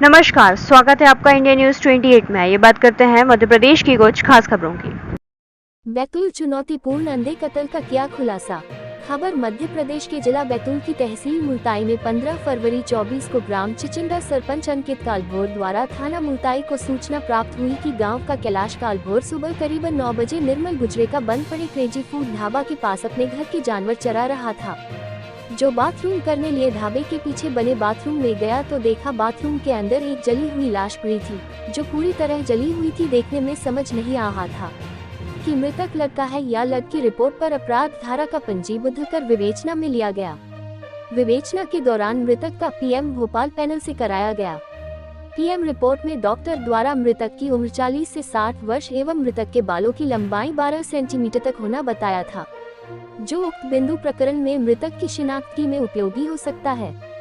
नमस्कार, स्वागत है आपका इंडिया न्यूज 28 में। ये बात करते हैं मध्य प्रदेश की कुछ खास खबरों की। बैतूल चुनौतीपूर्ण अंधे कत्ल का किया खुलासा। खबर मध्य प्रदेश के जिला बैतूल की तहसील मुल्ताई में 15 फरवरी 24 को ग्राम चिचिंडा सरपंच अंकित कालभोर द्वारा थाना मुल्ताई को सूचना प्राप्त हुई कि गांव का कैलाश कालभोर सुबह करीबन 9 बजे निर्मल गुजरे का बंद पड़े क्रेजी फूड ढाबा के पास अपने घर के जानवर चरा रहा था। जो बाथरूम करने लिए ढाबे के पीछे बने बाथरूम में गया तो देखा बाथरूम के अंदर एक जली हुई लाश पड़ी थी, जो पूरी तरह जली हुई थी। देखने में समझ नहीं आ रहा था कि मृतक लड़का है या लड़की। रिपोर्ट पर अपराध धारा का पंजीबद्ध कर विवेचना में लिया गया। विवेचना के दौरान मृतक का पीएम भोपाल पैनल से कराया गया। पीएम रिपोर्ट में डॉक्टर द्वारा मृतक की उम्र 40 से 60 वर्ष एवं मृतक के बालों की लंबाई 12 सेंटीमीटर तक होना बताया था, जो उक्त बिंदु प्रकरण में मृतक की शिनाख्त में उपयोगी हो सकता है।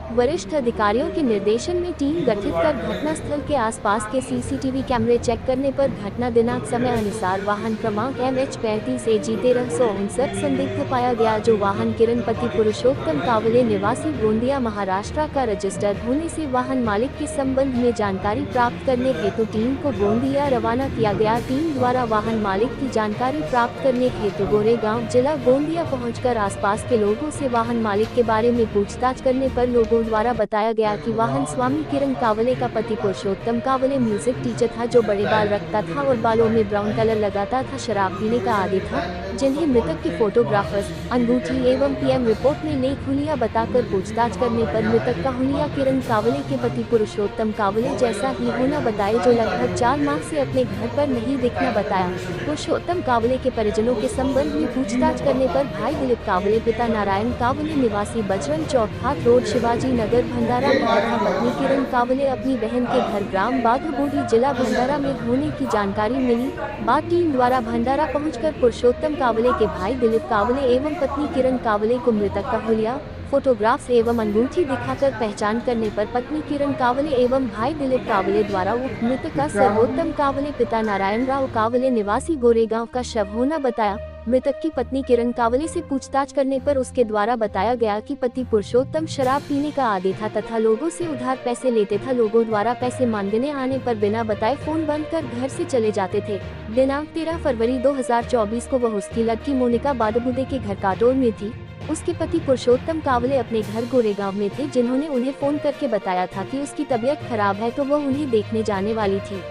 वरिष्ठ अधिकारियों के निर्देशन में टीम गठित कर घटनास्थल के आसपास के सीसीटीवी कैमरे चेक करने पर घटना दिनांक समय अनुसार वाहन क्रमांक MH35 AG 1359 संदिग्ध पाया गया, जो वाहन किरणपति पुरुषोत्तम कावले निवासी गोंदिया महाराष्ट्र का रजिस्टर्ड होने से वाहन मालिक के संबंध में जानकारी प्राप्त करने हेतु टीम को गोंदिया रवाना किया गया। टीम द्वारा वाहन मालिक की जानकारी प्राप्त करने हेतु गोरेगांव जिला गोंदिया पहुंचकर आसपास के लोगों से वाहन मालिक के बारे में पूछताछ करने पर लोगों द्वारा बताया गया कि वाहन स्वामी किरण कावले का पति पुरुषोत्तम कावले म्यूजिक टीचर था, जो बड़े बाल रखता था और बालों में ब्राउन कलर लगाता था, शराब पीने का आदी था, जिन्हें मृतक के फोटोग्राफर्स अंगूठी एवं पीएम रिपोर्ट में नेक हुलिया बताकर पूछताछ करने पर मृतक का हुलिया किरण कावले के पति पुरुषोत्तम कावले जैसा ही होना बताए, जो लगभग 4 माह से अपने घर पर नहीं दिखना बताया। पुरुषोत्तम कावले के परिजनों के संबंध में पूछताछ करने पर भाई दिलीप कावले, पिता नारायण कावले निवासी बजरंग चौक हाट रोड शिवाजी नगर भंडारा में तथा पत्नी किरण कावले अपनी बहन के घर ग्राम बाघबोड़ी जिला भंडारा में होने की जानकारी मिली। बाद टीम द्वारा भंडारा पहुंचकर पुरुषोत्तम कावले के भाई दिलीप कावले एवं पत्नी किरण कावले को मृतक का हुलिया, फोटोग्राफ्स एवं अंगूठी दिखाकर पहचान करने पर पत्नी किरण कावले एवं भाई दिलीप कावले द्वारा उक्त मृतक का सर्वोत्तम कावले, पिता नारायण राव कावले निवासी गोरेगांव का शव होना बताया। मृतक की पत्नी किरण कावले से पूछताछ करने पर उसके द्वारा बताया गया कि पति पुरुषोत्तम शराब पीने का आदी था तथा लोगों से उधार पैसे लेते था। लोगों द्वारा पैसे मांगने आने पर बिना बताए फोन बंद कर घर से चले जाते थे। दिनांक 13 फरवरी 2024 को वह उसकी लड़की मोनिका बादबुदे के घर काटोल में थी। उसके पति पुरुषोत्तम कावले अपने घर गोरेगांव में थे, जिन्होंने उन्हें फोन करके बताया था कि उसकी तबीयत खराब है तो वह उन्हें देखने जाने वाली थी।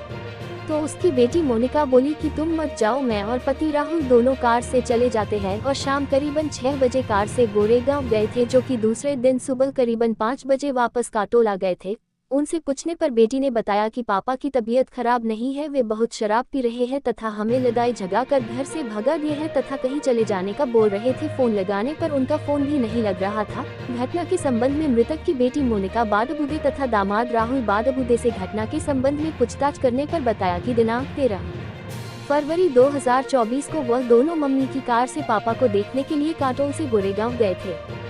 तो उसकी बेटी मोनिका बोली कि तुम मत जाओ, मैं और पति राहुल दोनों कार से चले जाते हैं, और शाम करीबन 6 बजे कार से गोरेगांव गए थे, जो कि दूसरे दिन सुबह करीबन 5 बजे वापस काटोल आ गए थे। उनसे पूछने पर बेटी ने बताया कि पापा की तबीयत खराब नहीं है, वे बहुत शराब पी रहे हैं तथा हमें लड़ाई झगड़ा कर घर से भगा दिए हैं तथा कहीं चले जाने का बोल रहे थे। फोन लगाने पर उनका फोन भी नहीं लग रहा था। घटना के संबंध में मृतक की बेटी मोनिका बादबुदे तथा दामाद राहुल बादबुदे से घटना के संबंध में पूछताछ करने पर बताया कि दिनांक 13 फरवरी 2024 को वह दोनों मम्मी की कार से पापा को देखने के लिए काटोल से गोरेगांव गए थे,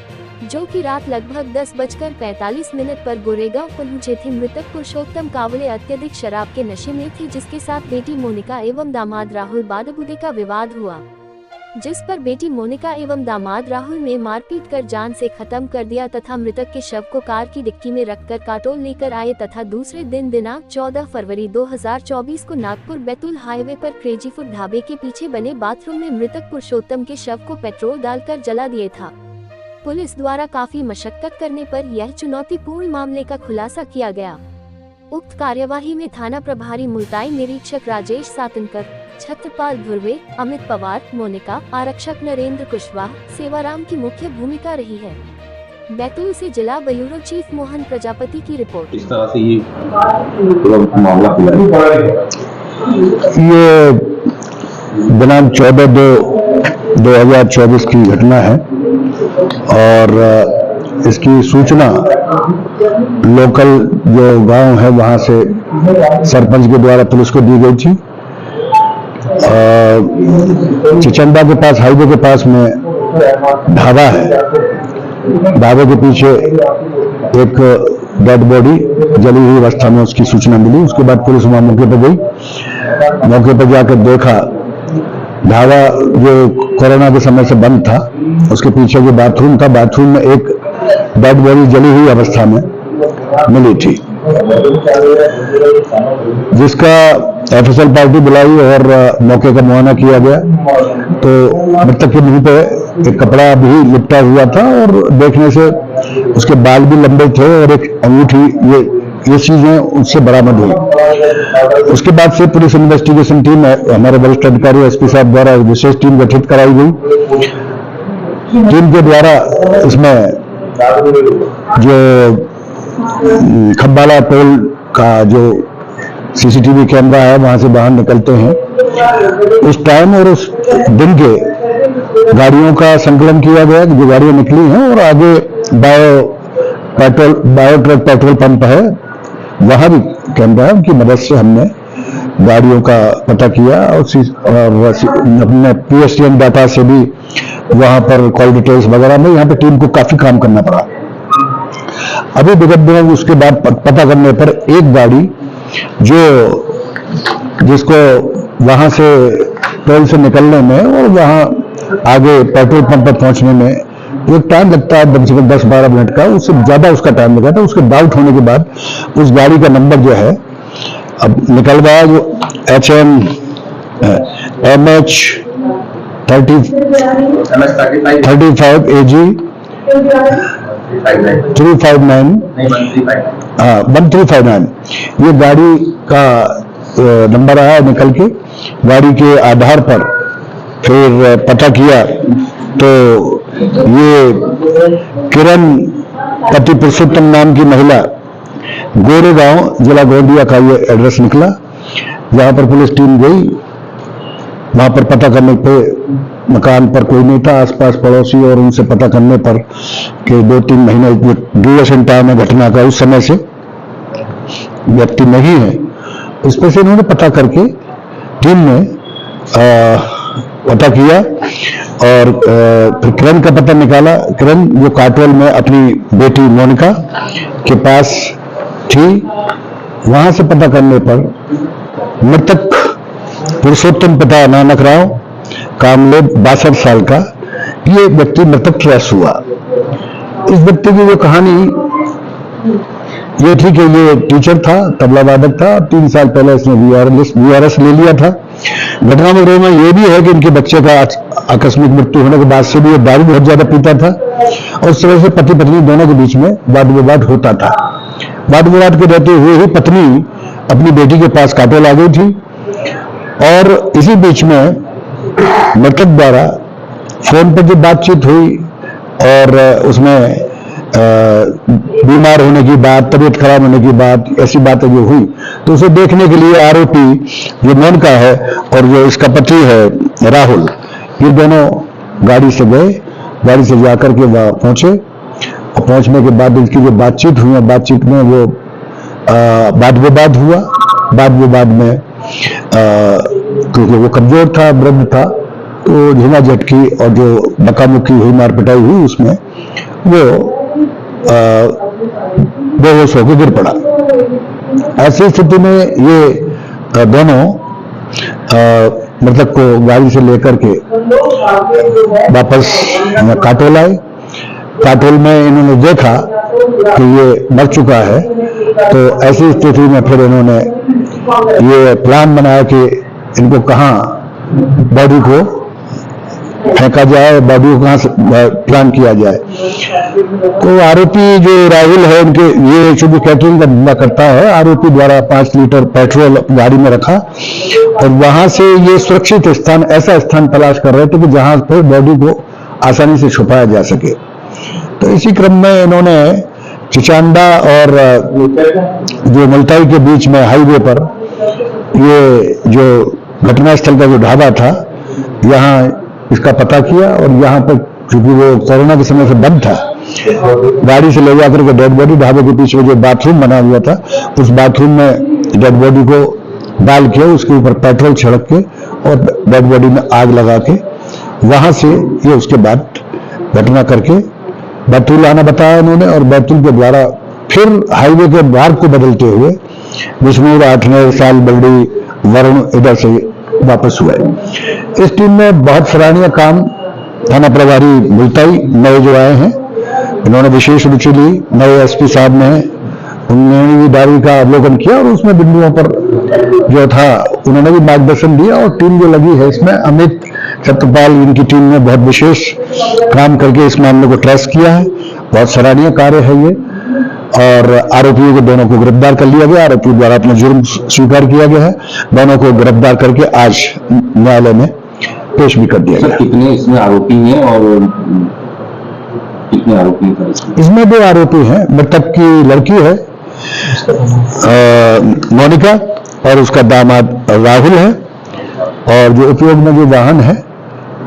जो कि रात लगभग 10:45 पर गोरेगांव पहुंचे थे। मृतक पुरुषोत्तम कावले अत्यधिक शराब के नशे में थे, जिसके साथ बेटी मोनिका एवं दामाद राहुल बादबुदे का विवाद हुआ, जिस पर बेटी मोनिका एवं दामाद राहुल ने मारपीट कर जान से खत्म कर दिया तथा मृतक के शव को कार की डिक्की में रखकर काटोल लेकर आए तथा दूसरे दिन दिनांक 14 फरवरी 2024 को नागपुर बैतूल हाईवे पर क्रेजी फूड ढाबे के पीछे बने बाथरूम में मृतक पुरुषोत्तम के शव को पेट्रोल डालकर जला दिया था। पुलिस द्वारा काफी मशक्कत करने पर यह चुनौतीपूर्ण मामले का खुलासा किया गया। उक्त कार्यवाही में थाना प्रभारी मुल्ताई निरीक्षक राजेश सातनकर, छत्रपाल धुर्वे, अमित पवार, मोनिका, आरक्षक नरेंद्र कुशवाहा, सेवाराम की मुख्य भूमिका रही है। बैतूल से जिला ब्यूरो चीफ मोहन प्रजापति की रिपोर्ट। इस तरह से ये मामला ये दिनांक 14/2/2024 की घटना है और इसकी सूचना लोकल जो गांव है वहां से सरपंच के द्वारा पुलिस को दी गई थी। चिचंडा के पास हाईवे के पास में ढाबा है, ढाबे के पीछे एक डेड बॉडी जली हुई अवस्था में उसकी सूचना मिली। उसके बाद पुलिस वहां मौके पर गई, मौके पर जाकर देखा ढाबा जो कोरोना के समय से बंद था, उसके पीछे जो बाथरूम था, बाथरूम में एक डेड बॉडी जली हुई अवस्था में मिली थी। जिसका एफएसएल पार्टी बुलाई और मौके का मुआयना किया गया। तो मृतक के मुंह पे एक कपड़ा भी लिपटा हुआ था और देखने से उसके बाल भी लंबे थे और एक अंगूठी, ये चीजें उससे बरामद हुई। उसके बाद से पुलिस इन्वेस्टिगेशन टीम, हमारे वरिष्ठ अधिकारी एसपी साहब द्वारा एक विशेष टीम गठित कराई गई। टीम के द्वारा इसमें जो खब्बाला टोल का जो सीसीटीवी कैमरा है वहां से बाहर निकलते हैं उस टाइम और उस दिन के गाड़ियों का संकलन किया गया, जो गाड़ियां निकली हैं, और आगे बायो ट्रक पेट्रोल पंप है वहां भी कैमरा है, उनकी मदद से हमने गाड़ियों का पता किया और अपने पीएसटीएन डाटा से भी वहां पर कॉल डिटेल्स वगैरह में यहाँ पे टीम को काफी काम करना पड़ा। अभी विगत दिनों उसके बाद पता करने पर एक गाड़ी जिसको वहां से टोल से निकलने में और वहां आगे पेट्रोल पंप पर पहुंचने में एक टाइम लगता है 10-12 मिनट का, उससे ज्यादा उसका टाइम लगा था। उसके डाउट होने के बाद उस गाड़ी का नंबर जो है अब निकल गया, जो MH 35 AG 1359 ये गाड़ी का नंबर आया निकल के। गाड़ी के आधार पर फिर पता किया तो ये किरण पति पुरुषोत्तम नाम की महिला, गोरेगांव जिला गोंदिया का ये एड्रेस निकला। जहां पर पुलिस टीम गई, वहां पर पता करने पे मकान पर कोई नहीं था, आसपास पड़ोसी, और उनसे पता करने पर कि 2-3 महीने ड्यूरेशन टाइम है घटना का, उस समय से व्यक्ति नहीं है। इस पर से इन्होंने पता करके टीम ने पता किया और फिर किरण का पता निकाला। किरण जो काटोल में अपनी बेटी मोनिका के पास थी, वहां से पता करने पर मृतक पुरुषोत्तम पिता नानक राव कामलेब 62 साल का ये व्यक्ति मृतक ट्रेस हुआ। इस व्यक्ति की जो कहानी ये थी कि ये टीचर था, तबला वादक था, 3 साल पहले इसने वीआरएस ले लिया था। घटना में रोमा ये भी है कि इनके बच्चे का आकस्मिक मृत्यु होने के बाद से भी ये दारू बहुत ज्यादा पीता था और उस तरह से पति पत्नी दोनों के बीच में वाद विवाद होता था। वाद विवाद के रहते हुए ही पत्नी अपनी बेटी के पास काटोल आ गई थी और इसी बीच में मृतक द्वारा फोन पर जो बातचीत हुई और उसमें बीमार होने की बात, तबीयत खराब होने की बात, ऐसी बातें जो हुई, तो उसे देखने के लिए आरोपी जो मोनिका है और जो इसका पति है राहुल, ये दोनों गाड़ी से गए। गाड़ी से जाकर के वहां पहुंचे और पहुंचने के बाद इनकी जो बातचीत हुई, बातचीत में वो वाद विवाद हुआ। वाद विवाद में क्योंकि वो कमजोर था, वृद्ध था, तो झूमा झटकी और जो धक्का-मुक्की हुई, मार पिटाई हुई, उसमें वो बेहोश होकर गिर पड़ा। ऐसी स्थिति में ये दोनों मृतक को गाड़ी से लेकर के वापस काटोल आए। काटोल में इन्होंने देखा कि ये मर चुका है, तो ऐसी स्थिति में फिर इन्होंने ये प्लान बनाया कि इनको कहाँ बॉडी को फेंका जाए, बॉडी को कहाँ से प्लान किया जाए। तो आरोपी जो राहुल है, उनके ये शुभ कैटरिंग का धंधा करता है, आरोपी द्वारा 5 लीटर पेट्रोल गाड़ी में रखा और वहां से ये सुरक्षित स्थान, ऐसा स्थान तलाश कर रहे थे कि जहां पर बॉडी को आसानी से छुपाया जा सके। तो इसी क्रम में इन्होंने चिचांडा और जो मुल्ताई के बीच में हाईवे पर ये जो घटनास्थल का जो ढाबा था, यहाँ इसका पता किया और यहाँ पर चूंकि वो कोरोना के समय से बंद था, गाड़ी से ले जाकर के डेड बॉडी ढाबे के पीछे जो बाथरूम बना हुआ था, उस बाथरूम में डेड बॉडी को डाल के उसके ऊपर पेट्रोल छिड़क के और डेड बॉडी में आग लगा के वहां से ये उसके बाद घटना करके बैतूल आना बताया उन्होंने और बैतूल के द्वारा फिर हाईवे के मार्ग को बदलते हुए विष्णु, आठनेर, साल बल्डी, वरुण इधर से वापस हुए। इस टीम में बहुत सराहनीय काम थाना प्रभारी मुल्ताई नए जो आए हैं, इन्होंने विशेष रुचि ली। नए एसपी साहब ने उन्होंने भी डायरी का अवलोकन किया और उसमें बिंदुओं पर जो था उन्होंने भी मार्गदर्शन दिया। और टीम जो लगी है इसमें अमित सत्यपाल, इनकी टीम ने बहुत विशेष काम करके इस मामले को ट्रेस किया है। बहुत सराहनीय कार्य है ये। और आरोपियों को दोनों को गिरफ्तार कर लिया गया। आरोपियों द्वारा अपना जुर्म स्वीकार किया गया है। दोनों को गिरफ्तार करके आज न्यायालय में पेश भी कर दिया गया। कितने इसमें आरोपी हैं और कितने आरोपी हैं? इसमें 2 आरोपी हैं। मृतक की लड़की है मोनिका और उसका दामाद राहुल है। और जो उपयोग में जो वाहन है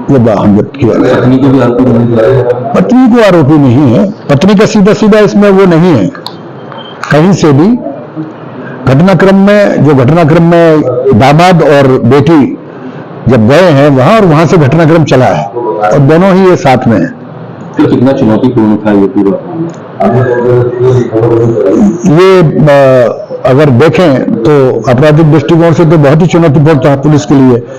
वो वाहन जब्त किया गया। पत्नी को भी आरोपी नहीं है? पत्नी को आरोपी नहीं है। पत्नी का सीधा सीधा इसमें वो नहीं है। कहीं से भी घटनाक्रम में दामाद और बेटी जब गए हैं वहां और वहां से घटनाक्रम चला है और दोनों ही ये साथ में है। तो कितना चुनौतीपूर्ण था ये पूरा? ये अगर देखें तो आपराधिक दृष्टिकोण से तो बहुत ही चुनौतीपूर्ण था पुलिस के लिए।